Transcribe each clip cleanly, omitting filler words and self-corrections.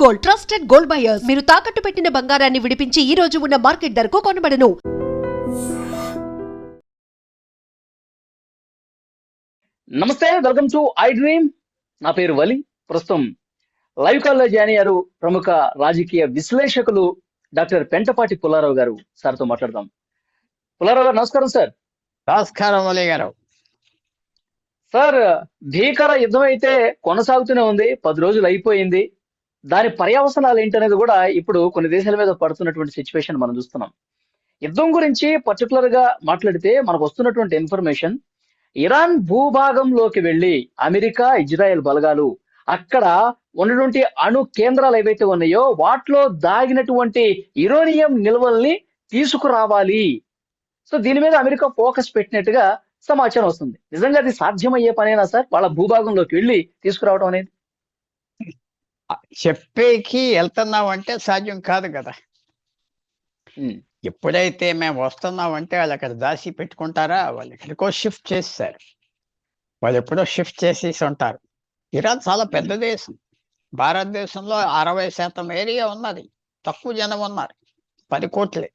Gold, trusted gold buyers. మీరు తాకట్టు పెట్టిన బంగారాన్ని విడిపించి ఈ రోజు ఉన్న మార్కెట్ ధరకు కొనబడను. నమస్తే, వెల్కమ్ టు ఐ డ్రీమ్. నా పేరు వలి. ప్రస్తుతం లైవ్ కాల్లో జాయిన్ అయ్యారు ప్రముఖ రాజకీయ విశ్లేషకులు డాక్టర్ పెంటపాటి పుల్లారావు గారు. సార్తో మాట్లాడదాం. పుల్లారావు గారు నమస్కారం సార్. నమస్కారం వలి గారు. సార్, భీకర యుద్ధం అయితే కొనసాగుతూనే ఉంది. 10 రోజులు అయిపోయింది. దాని పర్యవసనాలు ఏంటనేది కూడా ఇప్పుడు కొన్ని దేశాల మీద పడుతున్నటువంటి సిచ్యువేషన్ మనం చూస్తున్నాం. యుద్ధం గురించి పర్టికులర్ గా మాట్లాడితే మనకు వస్తున్నటువంటి ఇన్ఫర్మేషన్, ఇరాన్ భూభాగంలోకి వెళ్లి అమెరికా, ఇజ్రాయెల్ బలగాలు అక్కడ ఉన్నటువంటి అణు కేంద్రాలు ఏవైతే ఉన్నాయో వాటిలో దాగినటువంటి యురేనియం నిల్వల్ని తీసుకురావాలి. సో దీని మీద అమెరికా ఫోకస్ పెట్టినట్టుగా సమాచారం వస్తుంది. నిజంగా అది సాధ్యమయ్యే పనేనా సార్, వాళ్ళ భూభాగంలోకి వెళ్ళి తీసుకురావడం అనేది? చెప్పేకి వెళ్తున్నామంటే సాధ్యం కాదు కదా. ఎప్పుడైతే మేము వస్తున్నామంటే వాళ్ళు అక్కడ దాచి పెట్టుకుంటారా, వాళ్ళు ఎక్కడికో షిఫ్ట్ చేస్తారు. వాళ్ళు ఎప్పుడో షిఫ్ట్ చేసేసి ఉంటారు. ఇరాన్ చాలా పెద్ద దేశం. భారతదేశంలో 60% ఏరియా ఉన్నది, తక్కువ జనం ఉన్నారు, 10 కోట్లే.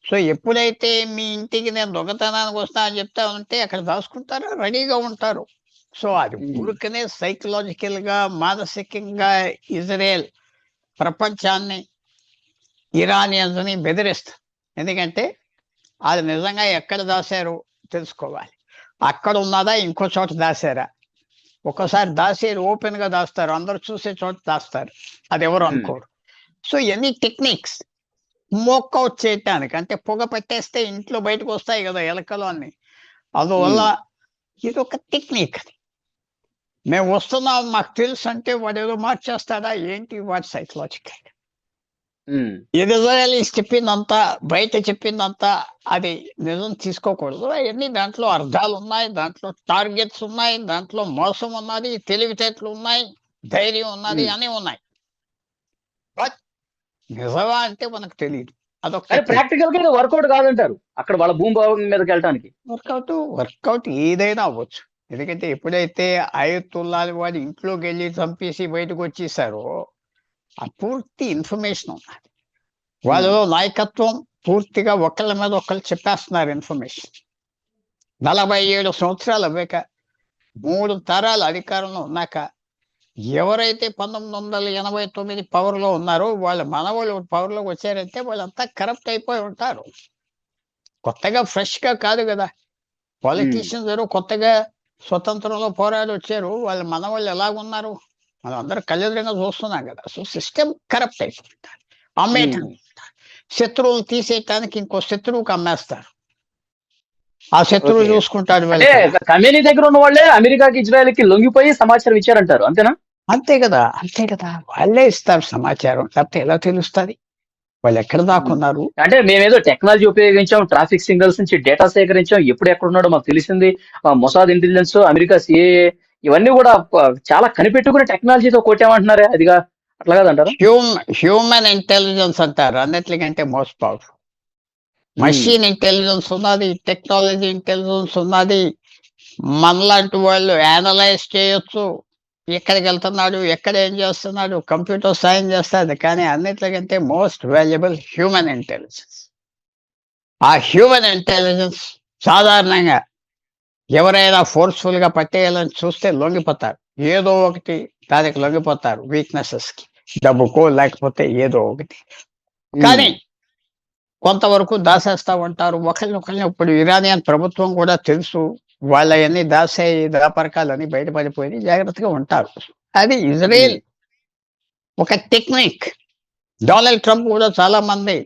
సో ఎప్పుడైతే మీ ఇంటికి నేను దొంగతనానికి వస్తా అని చెప్తా ఉంటే అక్కడ దాచుకుంటారో రెడీగా ఉంటారు. సో అది ఊరికనే సైకలాజికల్ గా, మానసికంగా ఇజ్రాయెల్ ప్రపంచాన్ని, ఇరానియన్స్ ని బెదిరిస్తారు. ఎందుకంటే అది నిజంగా ఎక్కడ దాశారు తెలుసుకోవాలి. అక్కడ ఉన్నదా, ఇంకో చోట దాశారా? ఒక్కోసారి దాసేరు ఓపెన్ గా దాస్తారు, అందరూ చూసే చోట దాస్తారు, అది ఎవరు అనుకోరు. సో ఎనీ టెక్నిక్స్ మోక్అవుట్ చేయటానికి, అంటే పొగ పెట్టేస్తే ఇంట్లో బయటకు వస్తాయి కదా ఎలకలు అన్ని, అందువల్ల ఇది ఒక టెక్నిక్. అది మేము వస్తున్నాం మాకు తెలుసు అంటే వాడు ఏదో మార్చేస్తాడా ఏంటి, వాడు సైకలాజికల్. ఇది చెప్పిందంతా, బయట చెప్పిందంతా అది నిజం తీసుకోకూడదు. అవన్నీ దాంట్లో అర్థాలు ఉన్నాయి, దాంట్లో టార్గెట్స్ ఉన్నాయి, దాంట్లో మోసం ఉన్నది, తెలివితేటలు ఉన్నాయి, ధైర్యం ఉన్నది, అన్నీ ఉన్నాయి. బట్ నిజమా అంటే మనకు తెలియదు. అదొక ప్రాక్టికల్ గా వర్కౌట్ కాదంటారు అక్కడ వాళ్ళ భూభాగం మీదకి వెళ్ళడానికి. వర్కౌట్ ఏదైనా అవ్వచ్చు. ఎందుకంటే ఎప్పుడైతే అయతుల్లాలి వాడి ఇంట్లోకి వెళ్ళి చంపేసి బయటకు వచ్చేసారో ఆ పూర్తి ఇన్ఫర్మేషన్ ఉన్నది. వాళ్ళు నాయకత్వం పూర్తిగా ఒకళ్ళ మీద ఒకళ్ళు చెప్పేస్తున్నారు ఇన్ఫర్మేషన్. 47 సంవత్సరాలు అవ్వాక, 3 తరాలు అధికారంలో ఉన్నాక, ఎవరైతే 1989 పవర్ లో ఉన్నారో వాళ్ళ మనవాళ్ళు పవర్ లోకి వచ్చారంటే వాళ్ళంతా కరప్ట్ అయిపోయి ఉంటారు. కొత్తగా ఫ్రెష్ గా కాదు కదా. పాలిటీషియన్స్ ఎవరు కొత్తగా స్వతంత్రంలో పోరాడి వచ్చారు, వాళ్ళ మనవాళ్ళు ఎలాగున్నారు మనం అందరూ కళ్ళెదురుగా చూస్తున్నాం కదా. సో సిస్టమ్ కరప్ట్ అయిపోతుంటారు, అమ్మేయటం. శత్రువులు తీసేయటానికి ఇంకో శత్రువుకి అమ్మేస్తారు, ఆ శత్రువు చూసుకుంటాడు. కమ్యూనిటీ దగ్గర ఉన్న వాళ్ళే అమెరికాకి, ఇజ్రాయెల్ కి లొంగిపోయి సమాచారం ఇచ్చారంటారు, అంతేనా? అంతే కదా. వాళ్ళే ఇస్తారు సమాచారం, లేకపోతే ఎలా తెలుస్తుంది వాళ్ళు ఎక్కడ దాకున్నారు? అంటే మేమేదో టెక్నాలజీ ఉపయోగించాం, ట్రాఫిక్ సిగ్నల్స్ నుంచి డేటా సేకరించాం, ఎప్పుడు ఎక్కడ ఉన్నాడో మాకు తెలిసింది. మొసాద్ ఇంటెలిజెన్స్, అమెరికా సిఏఏ, ఇవన్నీ కూడా చాలా కనిపెట్టుకుని టెక్నాలజీతో కొట్టామంటున్నారే, అదిగా అట్లా కాదంటారు? హ్యూమన్ ఇంటెలిజెన్స్ అంటారు, అన్నిటికంటే మోస్ట్ పవర్ఫుల్. మషిన్ ఇంటెలిజెన్స్ ఉన్నది, టెక్నాలజీ ఇంటెలిజెన్స్ ఉన్నది. మనలాంటి వాళ్ళు అనలైజ్ చేయొచ్చు, ఎక్కడికి వెళ్తున్నాడు, ఎక్కడ ఏం చేస్తున్నాడు, కంప్యూటర్ సైన్స్ చేస్తుంది. కానీ అన్నిటికంటే మోస్ట్ వాల్యుబుల్ హ్యూమన్ ఇంటెలిజెన్స్. ఆ హ్యూమన్ ఇంటెలిజెన్స్ సాధారణంగా ఎవరైనా ఫోర్స్ఫుల్ గా పట్టేయాలని చూస్తే లొంగిపోతారు, ఏదో ఒకటి దానికి లొంగిపోతారు, వీక్నెసెస్ కి, డబ్బుకో లేకపోతే ఏదో ఒకటి. కానీ కొంతవరకు దాసేస్తా ఉంటారు ఒకరినొకరిని. ఇప్పుడు ఇరానియన్ ప్రభుత్వం కూడా తెలుసు వాళ్ళవన్నీ దాసాయి, దాపరకాలని బయటపడిపోయి జాగ్రత్తగా ఉంటారు. అది ఇజ్రాయెల్ ఒక టెక్నిక్. డొనాల్డ్ ట్రంప్ కూడా చాలా మంది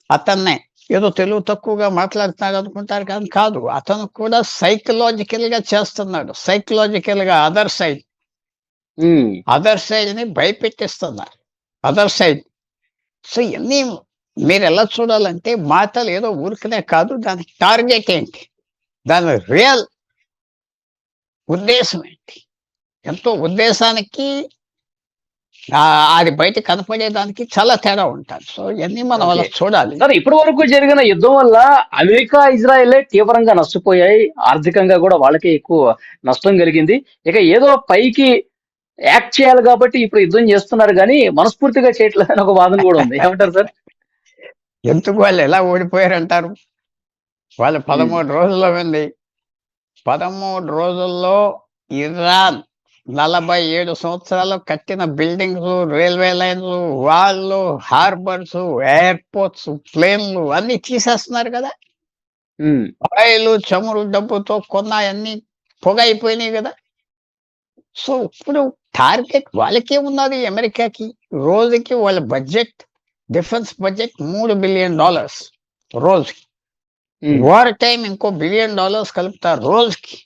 అతన్నే ఏదో తెలుగు తక్కువగా మాట్లాడుతున్నాడు అనుకుంటారు, కానీ కాదు, అతను కూడా సైకలాజికల్ గా చేస్తున్నాడు. సైకలాజికల్ గా అదర్ సైడ్ ని భయపెట్టిస్తున్నారు, అదర్ సైడ్. సో ఇవన్నీ మీరు ఎలా చూడాలంటే మాటలు ఏదో ఊరికనే కాదు, దానికి టార్గెట్ ఏంటి, దాని రియల్ ఉద్దేశం ఏంటి, ఎంతో ఉద్దేశానికి అది బయట కనపడేదానికి చాలా తేడా ఉంటుంది. సో ఇవన్నీ మనం అలా చూడాలి. ఇప్పటి వరకు జరిగిన యుద్ధం వల్ల అమెరికా, ఇజ్రాయెల్ తీవ్రంగా నష్టపోయాయి. ఆర్థికంగా కూడా వాళ్ళకి ఎక్కువ నష్టం కలిగింది. ఇక ఏదో పైకి యాక్ట్ చేయాలి కాబట్టి ఇప్పుడు యుద్ధం చేస్తున్నారు కానీ మనస్ఫూర్తిగా చేయట్లేదు అని ఒక వాదన కూడా ఉంది. ఏమంటారు సార్? ఎందుకు వాళ్ళు ఎలా ఓడిపోయారంటారు? వాళ్ళు 13 రోజుల్లో ఉంది. 13 రోజుల్లో ఇరాన్ 47 సంవత్సరాలు కట్టిన బిల్డింగ్స్, రైల్వే లైన్స్, వాళ్ళు, హార్బర్స్, ఎయిర్పోర్ట్స్, ప్లేన్లు అన్ని తీసేస్తున్నారు కదా. ఉమ్, ఆయిల్, చమురు డబ్బుతో కొన్న అన్ని పొగ అయిపోయినాయి కదా. సో ఇప్పుడు టార్గెట్ వాళ్ళకే ఉన్నది. అమెరికాకి రోజుకి వాళ్ళ బడ్జెట్, డిఫెన్స్ బడ్జెట్ $3 బిలియన్ రోజుకి. ఉమ్, వార్ టైం ఇంకో $1 బిలియన్ కలుపుతారు రోజుకి.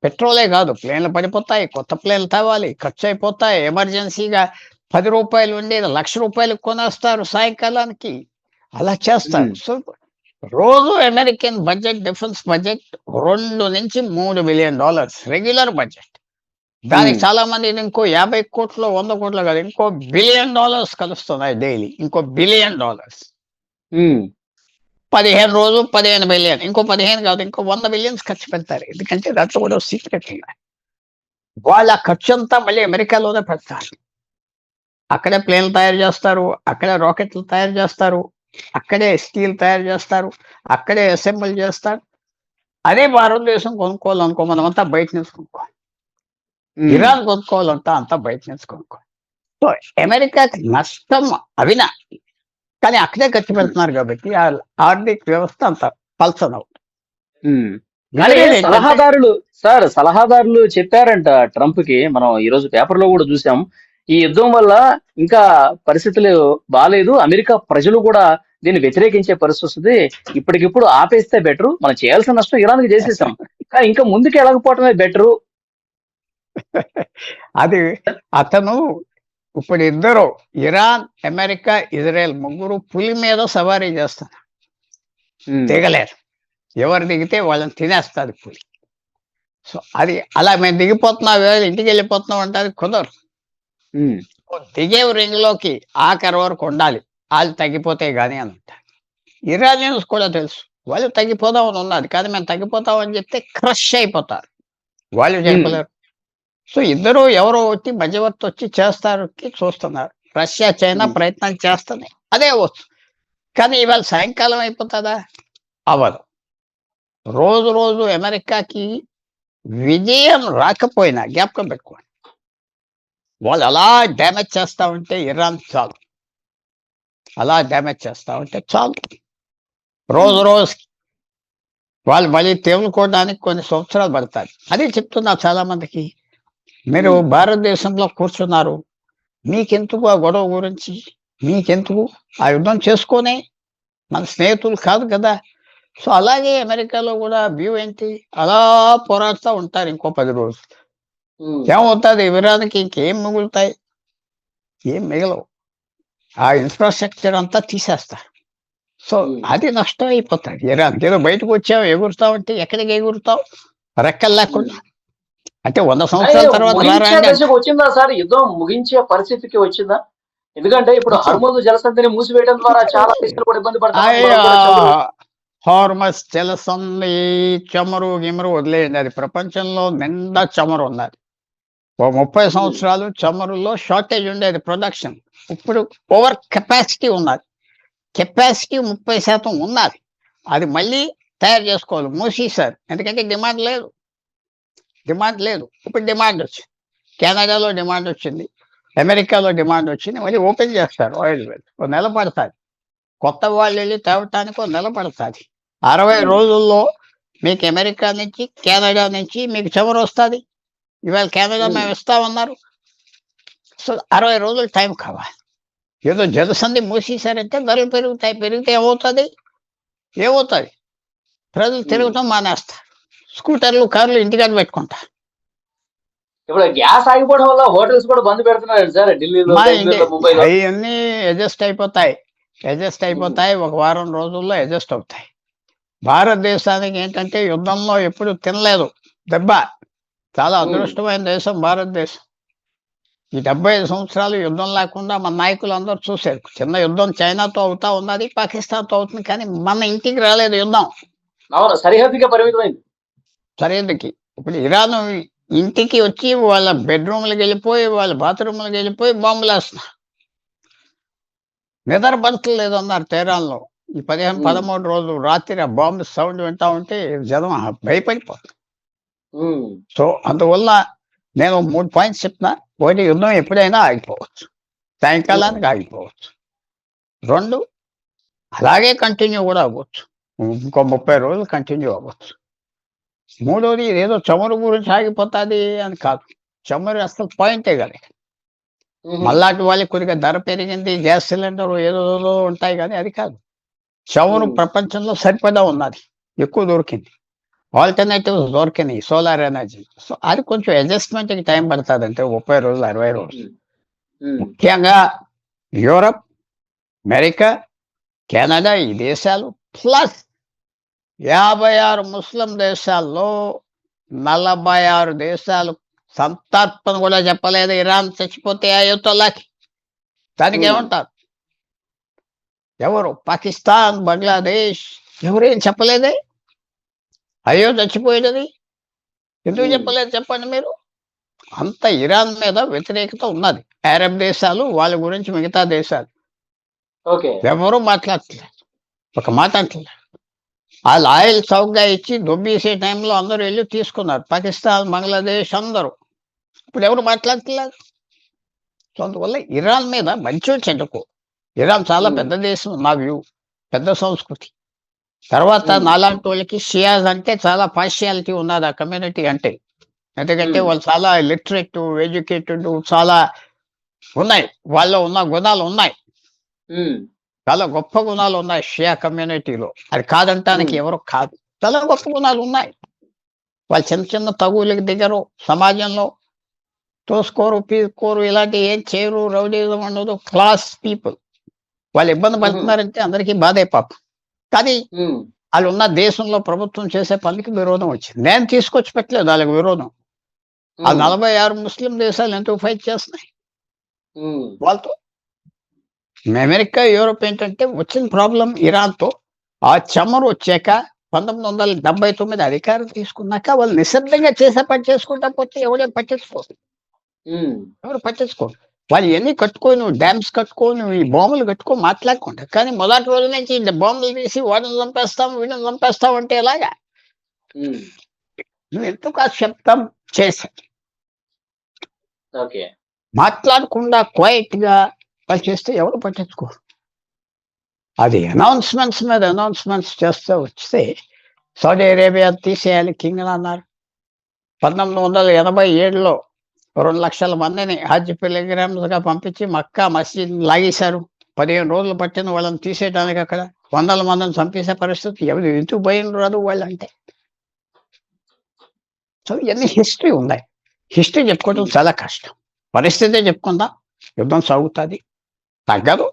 పెట్రోలే కాదు, ప్లేన్లు పడిపోతాయి, కొత్త ప్లేన్లు తేవాలి, ఖర్చు అయిపోతాయి. ఎమర్జెన్సీగా ₹10 ఉండేది ₹1,00,000 కొనేస్తారు సాయంకాలానికి. అలా చేస్తారు. ఉమ్, సో రోజు అమెరికన్ బడ్జెట్, డిఫెన్స్ బడ్జెట్ $2 నుంచి $3 బిలియన్ రెగ్యులర్ బడ్జెట్. దానికి ఉమ్, చాలా మంది ఇంకో 50 కోట్లు, 100 కోట్లు కాదు, ఇంకో $1 బిలియన్ కలుస్తున్నాయి డైలీ. ఇంకో $1 బిలియన్. ఉమ్, 15 రోజు 15 బిలియన్, ఇంకో 15 కాదు, ఇంకో 100 బిలియన్స్ ఖర్చు పెడతారు. ఎందుకంటే దాంట్లో కూడా సీక్రెట్ ఉన్నాయి. వాళ్ళ ఖర్చు అంతా మళ్ళీ అమెరికాలోనే పెడతారు. అక్కడే ప్లేన్లు తయారు చేస్తారు, అక్కడే రాకెట్లు తయారు చేస్తారు, అక్కడే స్టీల్ తయారు చేస్తారు, అక్కడే అసెంబుల్ చేస్తారు. అదే భారతదేశం కొనుక్కోవాలనుకో, మనం అంతా బయట నుంచి కొనుక్కోవాలి. ఉమ్. ఇరాన్ కొనుక్కోవాలంటే అంతా బయట నుంచి కొనుక్కోవాలి. సో అమెరికాకి నష్టం అవినా, కానీ అక్కడే ఖర్చు పెడుతున్నారు కాబట్టి ఆ ఆర్థిక వ్యవస్థ అంత పల్సనవుతుంది. ఉమ్. కానీ సలహాదారులు చెప్పారంట ట్రంప్ కి. మనం ఈ రోజు పేపర్ లో కూడా చూసాం. ఈ యుద్ధం వల్ల ఇంకా పరిస్థితులు బాగాలేదు, అమెరికా ప్రజలు కూడా దీన్ని వ్యతిరేకించే పరిస్థితి వస్తుంది, ఇప్పటికిప్పుడు ఆపేస్తే బెటరు, మనం చేయాల్సిన నష్టం ఇరాన్ కి చేసేసాం, కానీ ఇంకా ముందుకు వెళ్ళకపోవటమే బెటరు. అది అతను ఇప్పుడు ఇద్దరు, ఇరాన్, అమెరికా, ఇజ్రాయెల్ ముగ్గురు పులి మీద సవారీ చేస్తారు. దిగలేరు. ఎవరు దిగితే వాళ్ళని తినేస్తుంది పులి. సో అది అలా మేము దిగిపోతున్నాం, ఇంటికి వెళ్ళిపోతున్నాం అంటే అది కుదరదు. దిగే రింగ్లోకి ఆఖరి వరకు ఉండాలి, వాళ్ళు తగ్గిపోతే గానీ అని అంటారు. ఇరానియన్స్ కూడా తెలుసు వాళ్ళు తగ్గిపోదామని ఉన్నది, కానీ మేము తగ్గిపోతామని చెప్తే క్రష్ అయిపోతారు, వాళ్ళు చెప్పలేరు. సో ఇద్దరు ఎవరో వచ్చి మధ్యవర్తి వచ్చి చేస్తారు, చూస్తున్నారు. రష్యా, చైనా ప్రయత్నం చేస్తుంది, అదే అవ్వచ్చు. కానీ ఇవాళ సాయంకాలం అయిపోతుందా? అవ్వదు. రోజు రోజు అమెరికాకి విజయం రాకపోయినా జ్ఞాపకం పెట్టుకోండి, వాళ్ళు అలా డ్యామేజ్ చేస్తా ఉంటే ఇరాన్ చాలు, అలా డ్యామేజ్ చేస్తా ఉంటే చాలు. రోజు రోజుకి వాళ్ళు మళ్ళీ తేలుకోవడానికి కొన్ని సంవత్సరాలు పడతాయి. అదే చెప్తున్నా చాలా మందికి, మీరు భారతదేశంలో కూర్చున్నారు, మీకెందుకు ఆ గొడవ గురించి, మీకెందుకు ఆ యుద్ధం చేసుకొని, మన స్నేహితులు కాదు కదా. సో అలాగే అమెరికాలో కూడా వ్యూ ఏంటి, అలా పోరాడుతూ ఉంటారు ఇంకో 10 రోజులు. ఏమవుతుంది, ఇరాన్కి ఇంకేం మిగులుతాయి? ఏం మిగలవు. ఆ ఇన్ఫ్రాస్ట్రక్చర్ అంతా తీసేస్తారు. సో అది నష్టం అయిపోతుంది ఇరాన్. ఏదో బయటకు వచ్చావు ఎగురుతావంటే ఎక్కడికి ఎగురుతావు? రెక్కలు లేకుండా. అంటే 100 సంవత్సరాల తర్వాత వచ్చిందా సార్? యుద్ధం ముగించే పరిస్థితికి వచ్చిందా? ఎందుకంటే ఇప్పుడు హర్ముజ్ జలసంధిని మూసివేయడం ద్వారా చాలా దేశాలు కూడా ఇబ్బంది పడతాయి. హార్మస్ జలసంధి, చమురు గిమరు వదిలేయండి, అది ప్రపంచంలో నిండా చమురు ఉన్నది. 30 సంవత్సరాలు చమురులో షార్టేజ్ ఉండేది ప్రొడక్షన్. ఇప్పుడు ఓవర్ కెపాసిటీ ఉన్నది. కెపాసిటీ 30% ఉన్నది, అది మళ్ళీ తయారు చేసుకోవాలి. మూసేశారు, ఎందుకంటే డిమాండ్ లేదు. ఇప్పుడు డిమాండ్ వచ్చింది, కెనడాలో డిమాండ్ వచ్చింది, అమెరికాలో డిమాండ్ వచ్చింది. మళ్ళీ ఓపెన్ చేస్తారు ఆయిల్ వెల్. 1 నెల పడుతుంది, కొత్త వాళ్ళు వెళ్ళి తేవటానికి 1 నెల పడుతుంది. 60 రోజుల్లో మీకు అమెరికా నుంచి, కెనడా నుంచి మీకు చమురు వస్తుంది. ఇవాళ కెనడా మేము ఇస్తామన్నారు. సో 60 రోజులు టైం కావాలి. ఏదో జలసంధి మూసేశారంటే ధరలు పెరుగుతాయి. పెరిగితే ఏమవుతుంది? ప్రజలు తిరగటం మానేస్తారు, స్కూటర్లు, కార్లు ఇంటికాడ పెట్టుకుంటారు. ఇప్పుడు గ్యాస్ ఆగిపోవడం వల్ల హోటల్స్ కూడా బంద్ పెడుతున్నారు సార్ ఢిల్లీలో, ముంబైలో. అవన్నీ అడ్జస్ట్ అయిపోతాయి. 1 వారం రోజుల్లో అడ్జస్ట్ అవుతాయి. భారతదేశానికి ఏంటంటే యుద్ధంలో ఎప్పుడు తినలేదు దెబ్బ. చాలా అదృష్టమైన దేశం భారతదేశం. ఈ 75 సంవత్సరాలు యుద్ధం లేకుండా మన నాయకులు అందరూ చూశారు. చిన్న యుద్ధం చైనాతో అవుతా ఉన్నది, పాకిస్తాన్తో అవుతుంది, కానీ మన ఇంటికి రాలేదు యుద్ధం. సరిహద్దుగా పరిమితమైంది. సరిహద్దుకి. ఇప్పుడు ఇరాన్ ఇంటికి వచ్చి వాళ్ళ బెడ్రూమ్లకు వెళ్ళిపోయి వాళ్ళ బాత్రూమ్లకు వెళ్ళిపోయి బాంబులు వేస్తున్నారు. నిద్ర పడట్లేదు అన్నారు తెహరాన్లో. ఈ 13 రోజులు రాత్రి ఆ బాంబు సౌండ్ వింటా ఉంటే జనం భయపడిపోతుంది. సో అందువల్ల నేను 3 పాయింట్స్ చెప్తున్నా. ఒకటి, యుద్ధం ఎప్పుడైనా ఆగిపోవచ్చు, సాయంకాలానికి ఆగిపోవచ్చు. 2, అలాగే కంటిన్యూ కూడా అవ్వచ్చు, ఇంకో 30 రోజులు కంటిన్యూ అవ్వచ్చు. 3వది, ఇదేదో చమురు గురించి ఆగిపోతుంది అని కాదు. చమురు అసలు పాయింటే కదా. మళ్ళాటి వాళ్ళకి కొద్దిగా ధర పెరిగింది, గ్యాస్ సిలిండర్ ఏదో ఉంటాయి, కానీ అది కాదు. చమురు ప్రపంచంలో సరిపడా ఉన్నది, ఎక్కువ దొరికింది, ఆల్టర్నేటివ్స్ దొరికినాయి, సోలార్ ఎనర్జీ. సో అది కొంచెం అడ్జస్ట్మెంట్కి టైం పడుతుంది, అంటే 30 రోజులు 60 రోజులు. ముఖ్యంగా యూరప్, అమెరికా, కెనడా, ఈ దేశాలు ప్లస్ 56 ముస్లిం దేశాల్లో 46 దేశాలు సంతర్పణ కూడా చెప్పలేదు ఇరాన్ చచ్చిపోతే అయోతలాకి. దానికి ఏమంటారు? ఎవరు? పాకిస్తాన్, బంగ్లాదేశ్ ఎవరేం చెప్పలేదే అయ్యో చచ్చిపోయేది. ఎందుకు చెప్పలేదు చెప్పండి మీరు? అంత ఇరాన్ మీద వ్యతిరేకత ఉన్నది. అరబ్ దేశాలు, వాళ్ళ గురించి మిగతా దేశాలు ఎవరూ మాట్లాడట్లేదు, ఒక మాట అంటలేదు. వాళ్ళు ఆయిల్ చౌకగా ఇచ్చి దొబ్బేసే టైంలో అందరూ వెళ్ళి తీసుకున్నారు, పాకిస్తాన్, బంగ్లాదేశ్ అందరూ. ఇప్పుడు ఎవరు మాట్లాడట్లేదు. సో అందువల్ల ఇరాన్ మీద మంచి చెడ్డకు, ఇరాన్ చాలా పెద్ద దేశం, నా వ్యూ, పెద్ద సంస్కృతి. తర్వాత నాలాంటి వాళ్ళకి షియాజ్ అంటే చాలా పార్షియాలిటీ ఉన్నది ఆ కమ్యూనిటీ అంటే. ఎందుకంటే వాళ్ళు చాలా లిటరేట్, ఎడ్యుకేటెడ్, చాలా ఉన్నాయి, వాళ్ళలో ఉన్న గుణాలు ఉన్నాయి, చాలా గొప్ప గుణాలు ఉన్నాయి షియా కమ్యూనిటీలో. అది కాదంటానికి ఎవరు కాదు, చాలా గొప్ప గుణాలు ఉన్నాయి. వాళ్ళు చిన్న చిన్న తగువులకు దిగరు, సమాజంలో తోసుకోరు, పీసుకోరు, ఇలాంటి ఏం చేయరు, రౌడీజం ఉండదు, క్లాస్ పీపుల్. వాళ్ళు ఇబ్బంది పడుతున్నారంటే అందరికీ బాధే పాపం. కానీ వాళ్ళు ఉన్న దేశంలో ప్రభుత్వం చేసే పనికి విరోధం వచ్చింది. నేను తీసుకొచ్చి పెట్టలేదు వాళ్ళకి విరోధం. ఆ 46 ముస్లిం దేశాలు ఎందుకు ఫైట్ చేస్తున్నాయి వాళ్ళతో? అమెరికా, యూరోప్ ఏంటంటే వచ్చిన ప్రాబ్లం ఇరాన్తో. ఆ చమురు వచ్చాక 1979 అధికారం తీసుకున్నాక వాళ్ళు నిశ్శబ్దంగా చేసే పని చేసుకుంటా పోతే ఎవరేం పట్టించుకోరు, ఎవరు పట్టించుకోరు. వాళ్ళు ఎన్ని కట్టుకొని, డ్యామ్స్ కట్టుకొని, ఈ బాంబులు కట్టుకొని మాట్లాడకుండా. కానీ మొదటి రోజు నుంచి బాంబులు తీసి వాడిని చంపేస్తాం, వీడిని చంపేస్తాం అంటే ఎలాగా? నువ్వు ఎందుకు ఆ శబ్దం చేశా? మాట్లాడకుండా క్వైట్ గా వాళ్ళు చేస్తే ఎవరు పట్టించుకోరు. అది అనౌన్స్మెంట్స్ మీద అనౌన్స్మెంట్స్ చేస్తూ వస్తే సౌదీ అరేబియా తీసేయాలి కింగ్ అన్నారు. 1987లో 2 లక్షల మందిని హజ్ పిల్గ్రిమ్స్ గా పంపించి మక్కా మసీద్ లాగేశారు. 15 రోజులు పట్టిన వాళ్ళని తీసేయడానికి. అక్కడ 100 మందిని చంపేసే పరిస్థితి. ఎవరు ఎందుకు భయం రాదు వాళ్ళంటే? సో ఇవన్నీ హిస్టరీ ఉన్నాయి. హిస్టరీ చెప్పుకోవడం చాలా కష్టం. పరిస్థితే చెప్పుకుందాం, యుద్ధం సాగుతుంది, తగ్గదు.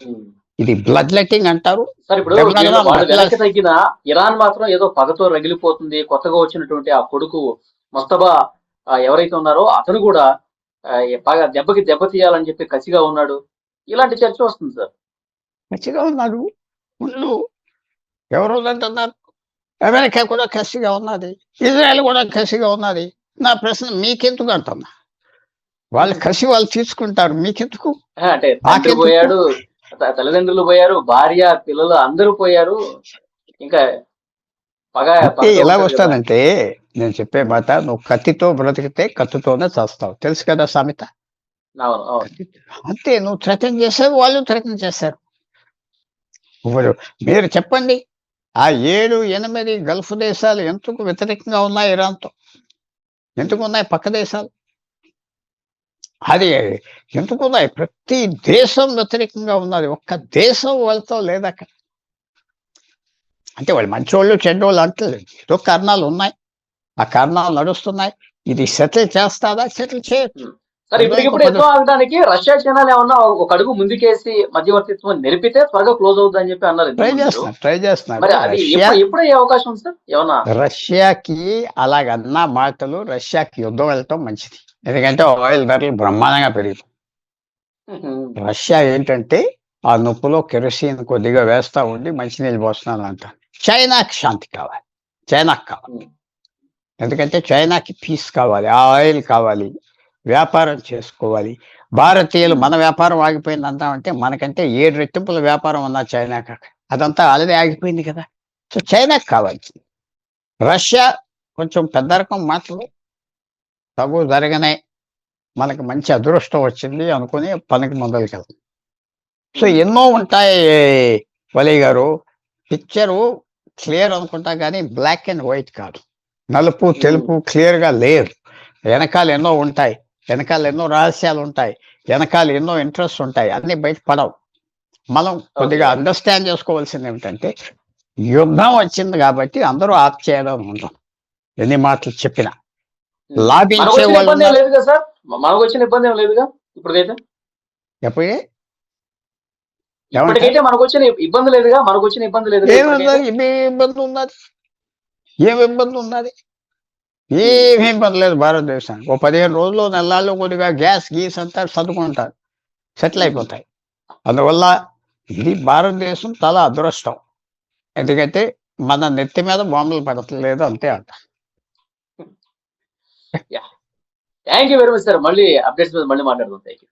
ఇది బ్లడ్ లెట్టింగ్ అంటారు. సార్ ఇప్పుడు వెనక్కి తగ్గిన ఇరాన్ మాత్రం ఏదో పగతో రగిలిపోతుంది. కొత్తగా వచ్చినటువంటి ఆ కొడుకు ముస్తఫా ఎవరైతే ఉన్నారో అతను కూడా బాగా దెబ్బ తీయాలని చెప్పి కసిగా ఉన్నాడు. ఇలాంటి చర్చ వస్తుంది సార్. కసిగా ఉన్నాడు. ముందు ఎవరు అంటున్నారు? అమెరికా కూడా కసిగా ఉన్నది, ఇజ్రాయెల్ కూడా కసిగా ఉన్నది. నా ప్రశ్న మీకెందుకు అంటున్నా? వాళ్ళ కసి వాళ్ళు తీసుకుంటారు, మీకెందుకు? అంటే తండ్రి పోయాడు, తల్లిదండ్రులు పోయారు, భార్య, పిల్లలు అందరూ పోయారు. ఇంకా ఎలా వస్తానంటే నేను చెప్పే మాట, నువ్వు కత్తితో బ్రతికితే కత్తితోనే చేస్తావు, తెలుసు కదా సామెత. అంతే, నువ్వు థ్రెటన్ చేశారు, వాళ్ళు థ్రెటన్ చేశారు. మీరు చెప్పండి, ఆ 7-8 గల్ఫ్ దేశాలు ఎందుకు వ్యతిరేకంగా ఉన్నాయి ఇరాన్తో? ఎందుకు ఉన్నాయి పక్క దేశాలు? అది ఎందుకు ఉన్నాయి? ప్రతి దేశం వ్యతిరేకంగా ఉన్నది, ఒక్క దేశం వాళ్ళతో లేదక్క. అంటే వాళ్ళు మంచోళ్ళు చెడ్డోళ్ళు అంటలేదు, ఏదో కారణాలు ఉన్నాయి, ఆ కారణాలు నడుస్తున్నాయి. ఇది సెటిల్ చేస్తాదా? సెటిల్ చేయొచ్చు. సరే, ఇప్పుడు యుద్ధం ఆగడానికి రష్యా, చైనాలు ఏమన్నా ఒక అడుగు ముందుకేసి మధ్యవర్తిత్వం నిలిపితే త్వరగా క్లోజ్ అవుతుందని చెప్పి అన్నారు. ట్రై చేస్తున్నారు. ఎప్పుడు ఏ అవకాశం సార్ ఏమన్నా? రష్యాకి అలాగన్న మాటలు, రష్యాకి యుద్ధం వెళ్ళటం మంచిది. ఎందుకంటే ఆయిల్ ధరలు బ్రహ్మాండంగా పెరిగింది. రష్యా ఏంటంటే ఆ నొప్పులో కెరసిన్ కొద్దిగా వేస్తా ఉండి మంచినీళ్ళు పోస్తున్నాను అంట. చైనాకి శాంతి కావాలి, చైనాకి కావాలి. ఎందుకంటే చైనాకి పీస్ కావాలి, ఆ ఆయిల్ కావాలి, వ్యాపారం చేసుకోవాలి. భారతీయులు మన వ్యాపారం ఆగిపోయింది అంటామంటే మనకంటే 7 రెట్టింపుల వ్యాపారం ఉన్న చైనాకి. అదంతా ఆల్రెడీ ఆగిపోయింది కదా. సో చైనాకి కావాలి. రష్యా కొంచెం పెద్ద రకం మాటలు తగు జరగనే మనకు మంచి అదృష్టం వచ్చింది అనుకుని పనికి మొదలుకెళ్తాం. సో ఎన్నో ఉంటాయి వలి గారు. పిక్చరు క్లియర్ అనుకుంటా కానీ బ్లాక్ అండ్ వైట్ కాదు, నలుపు తెలుపు క్లియర్గా లేదు. వెనకాల ఎన్నో ఉంటాయి, వెనకాల ఎన్నో రహస్యాలు ఉంటాయి, వెనకాల ఎన్నో ఇంట్రెస్ట్ ఉంటాయి, అన్ని బయట పడవు. మనం కొద్దిగా అండర్స్టాండ్ చేసుకోవాల్సింది ఏమిటంటే యుద్ధం వచ్చింది కాబట్టి అందరూ ఆఫ్ చేయడం ఉండదు. ఎన్ని మాటలు చెప్పినా లాభించే వాళ్ళు ఇబ్బంది ఏం లేదుగా సార్, మనకు వచ్చిన ఇబ్బంది ఏం లేదుగా ఇప్పటికైతే. ఎప్పుడే ఇప్పటికైతే మనకు వచ్చిన ఇబ్బంది లేదుగా, మనకు వచ్చిన ఇబ్బంది లేదు. ఇబ్బంది ఉన్నది, ఏమి ఇబ్బంది ఉన్నది? ఏమి ఇబ్బంది లేదు భారతదేశానికి. ఓ 15 రోజులు నెలల్లో కొద్దిగా గ్యాస్ గీస్ అంతా చదువుకుంటారు, సెటిల్ అయిపోతాయి. అందువల్ల ఇది భారతదేశం చాలా అదృష్టం. ఎందుకంటే మన నెత్తి మీద బాంబులు పడట్లేదు, అంతే అంట. Thank you very much sir. మళ్ళీ అప్డేట్స్ మీద మళ్ళీ మాట్లాడదాం. Thank you.